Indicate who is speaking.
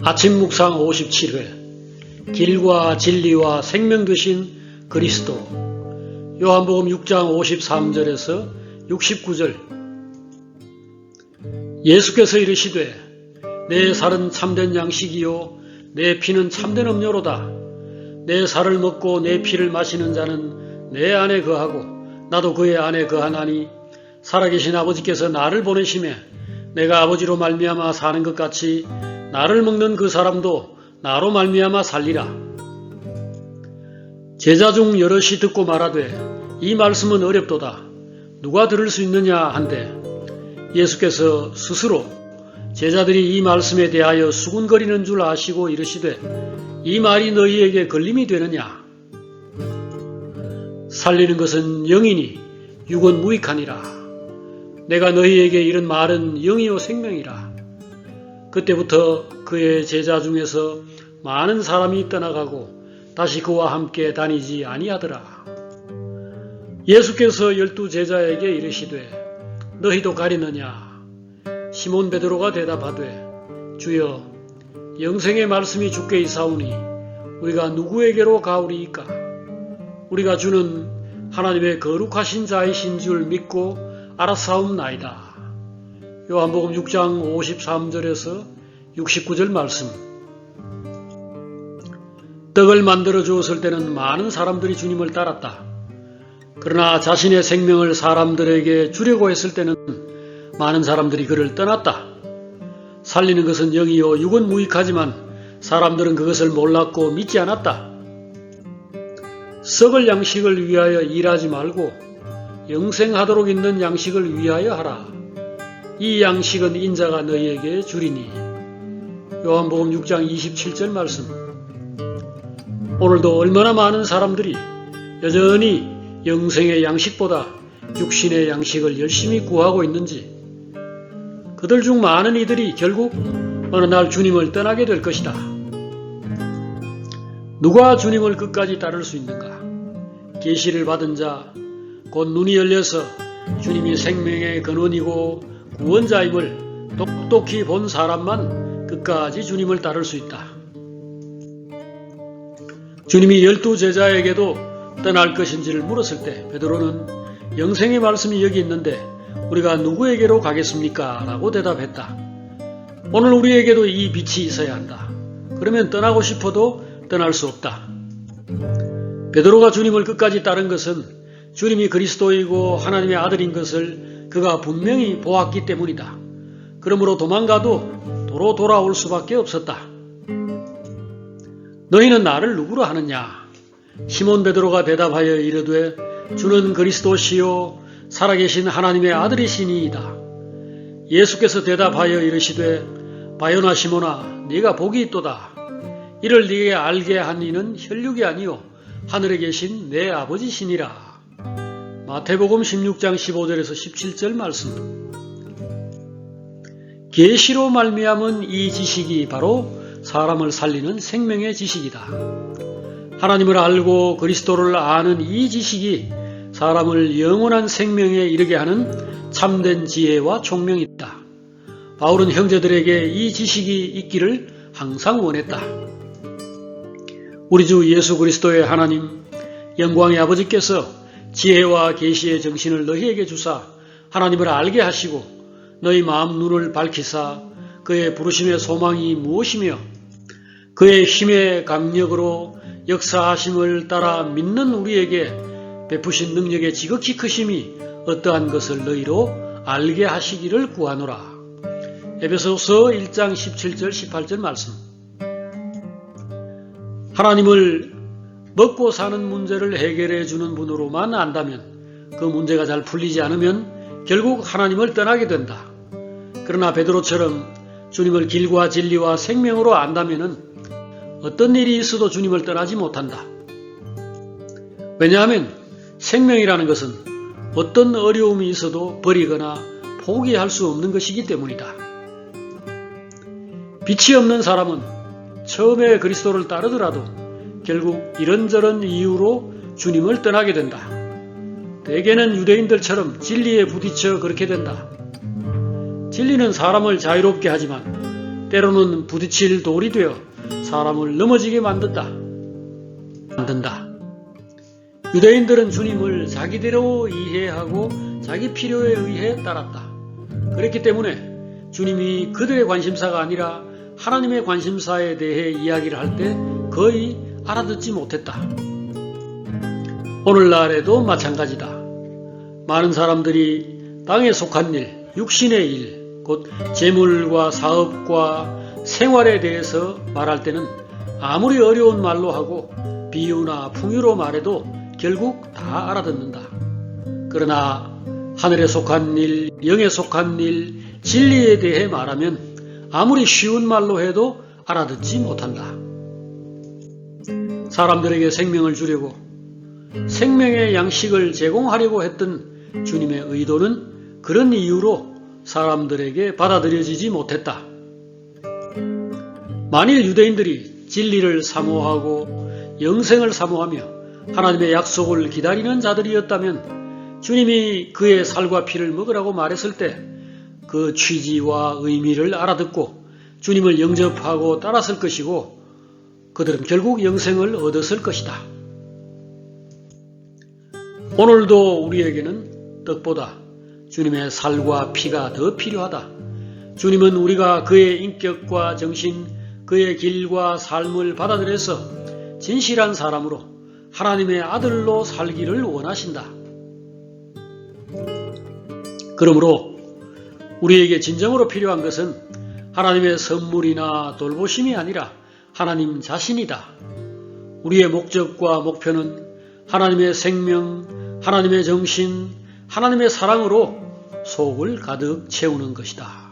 Speaker 1: 아침 묵상 57회 길과 진리와 생명 되신 그리스도. 요한복음 6장 53절에서 69절. 예수께서 이르시되 내 살은 참된 양식이요 내 피는 참된 음료로다. 내 살을 먹고 내 피를 마시는 자는 내 안에 거하고 나도 그의 안에 거하나니 살아계신 아버지께서 나를 보내심에 내가 아버지로 말미암아 사는 것 같이 나를 먹는 그 사람도 나로 말미암아 살리라. 제자 중 여럿이 듣고 말하되 이 말씀은 어렵도다. 누가 들을 수 있느냐 한데 예수께서 스스로 제자들이 이 말씀에 대하여 수군거리는 줄 아시고 이르시되 이 말이 너희에게 걸림이 되느냐. 살리는 것은 영이니 육은 무익하니라. 내가 너희에게 이런 말은 영이요 생명이라. 그때부터 그의 제자 중에서 많은 사람이 떠나가고 다시 그와 함께 다니지 아니하더라. 예수께서 12 제자에게 이르시되 너희도 가리느냐. 시몬 베드로가 대답하되 주여 영생의 말씀이 주께 있사오니 우리가 누구에게로 가오리이까. 우리가 주는 하나님의 거룩하신 자이신 줄 믿고 알았사옵나이다. 요한복음 6장 53절에서 69절 말씀. 떡을 만들어 주었을 때는 많은 사람들이 주님을 따랐다. 그러나 자신의 생명을 사람들에게 주려고 했을 때는 많은 사람들이 그를 떠났다. 살리는 것은 영이요 육은 무익하지만 사람들은 그것을 몰랐고 믿지 않았다. 썩을 양식을 위하여 일하지 말고 영생하도록 있는 양식을 위하여 하라. 이 양식은 인자가 너희에게 주리니. 요한복음 6장 27절 말씀. 오늘도 얼마나 많은 사람들이 여전히 영생의 양식보다 육신의 양식을 열심히 구하고 있는지. 그들 중 많은 이들이 결국 어느 날 주님을 떠나게 될 것이다. 누가 주님을 끝까지 따를 수 있는가? 계시를 받은 자, 곧 눈이 열려서 주님이 생명의 근원이고 구원자임을 똑똑히 본 사람만 끝까지 주님을 따를 수 있다. 주님이 12 제자에게도 떠날 것인지를 물었을 때 베드로는 영생의 말씀이 여기 있는데 우리가 누구에게로 가겠습니까? 라고 대답했다. 오늘 우리에게도 이 빛이 있어야 한다. 그러면 떠나고 싶어도 떠날 수 없다. 베드로가 주님을 끝까지 따른 것은 주님이 그리스도이고 하나님의 아들인 것을 그가 분명히 보았기 때문이다. 그러므로 도망가도 도로 돌아올 수밖에 없었다. 너희는 나를 누구로 하느냐? 시몬 베드로가 대답하여 이르되 주는 그리스도시요 살아계신 하나님의 아들이시니이다. 예수께서 대답하여 이르시되 바요나 시몬아 네가 복이 있도다. 이를 네게 알게 한 이는 혈육이 아니요 하늘에 계신 내 아버지시니라. 마태복음 16장 15절에서 17절 말씀. 계시로 말미암은 이 지식이 바로 사람을 살리는 생명의 지식이다. 하나님을 알고 그리스도를 아는 이 지식이 사람을 영원한 생명에 이르게 하는 참된 지혜와 총명이다. 바울은 형제들에게 이 지식이 있기를 항상 원했다. 우리 주 예수 그리스도의 하나님 영광의 아버지께서 지혜와 계시의 정신을 너희에게 주사 하나님을 알게 하시고 너희 마음 눈을 밝히사 그의 부르심의 소망이 무엇이며 그의 힘의 강력으로 역사하심을 따라 믿는 우리에게 베푸신 능력의 지극히 크심이 어떠한 것을 너희로 알게 하시기를 구하노라. 에베소서 1장 17절 18절 말씀. 하나님을 먹고 사는 문제를 해결해 주는 분으로만 안다면 그 문제가 잘 풀리지 않으면 결국 하나님을 떠나게 된다. 그러나 베드로처럼 주님을 길과 진리와 생명으로 안다면 어떤 일이 있어도 주님을 떠나지 못한다. 왜냐하면 생명이라는 것은 어떤 어려움이 있어도 버리거나 포기할 수 없는 것이기 때문이다. 빛이 없는 사람은 처음에 그리스도를 따르더라도 결국 이런저런 이유로 주님을 떠나게 된다. 대개는 유대인들처럼 진리에 부딪혀 그렇게 된다. 진리는 사람을 자유롭게 하지만 때로는 부딪힐 돌이 되어 사람을 넘어지게 만든다. 유대인들은 주님을 자기대로 이해하고 자기 필요에 의해 따랐다. 그렇기 때문에 주님이 그들의 관심사가 아니라 하나님의 관심사에 대해 이야기를 할 때 거의 알아듣지 못했다. 오늘날에도 마찬가지다. 많은 사람들이 땅에 속한 일, 육신의 일, 곧 재물과 사업과 생활에 대해서 말할 때는 아무리 어려운 말로 하고 비유나 풍유로 말해도 결국 다 알아듣는다. 그러나 하늘에 속한 일, 영에 속한 일, 진리에 대해 말하면 아무리 쉬운 말로 해도 알아듣지 못한다. 사람들에게 생명을 주려고 생명의 양식을 제공하려고 했던 주님의 의도는 그런 이유로 사람들에게 받아들여지지 못했다. 만일 유대인들이 진리를 사모하고 영생을 사모하며 하나님의 약속을 기다리는 자들이었다면 주님이 그의 살과 피를 먹으라고 말했을 때 그 취지와 의미를 알아듣고 주님을 영접하고 따랐을 것이고 그들은 결국 영생을 얻었을 것이다. 오늘도 우리에게는 떡보다 주님의 살과 피가 더 필요하다. 주님은 우리가 그의 인격과 정신, 그의 길과 삶을 받아들여서 진실한 사람으로 하나님의 아들로 살기를 원하신다. 그러므로 우리에게 진정으로 필요한 것은 하나님의 선물이나 돌보심이 아니라 하나님 자신이다. 우리의 목적과 목표는 하나님의 생명, 하나님의 정신, 하나님의 사랑으로 속을 가득 채우는 것이다.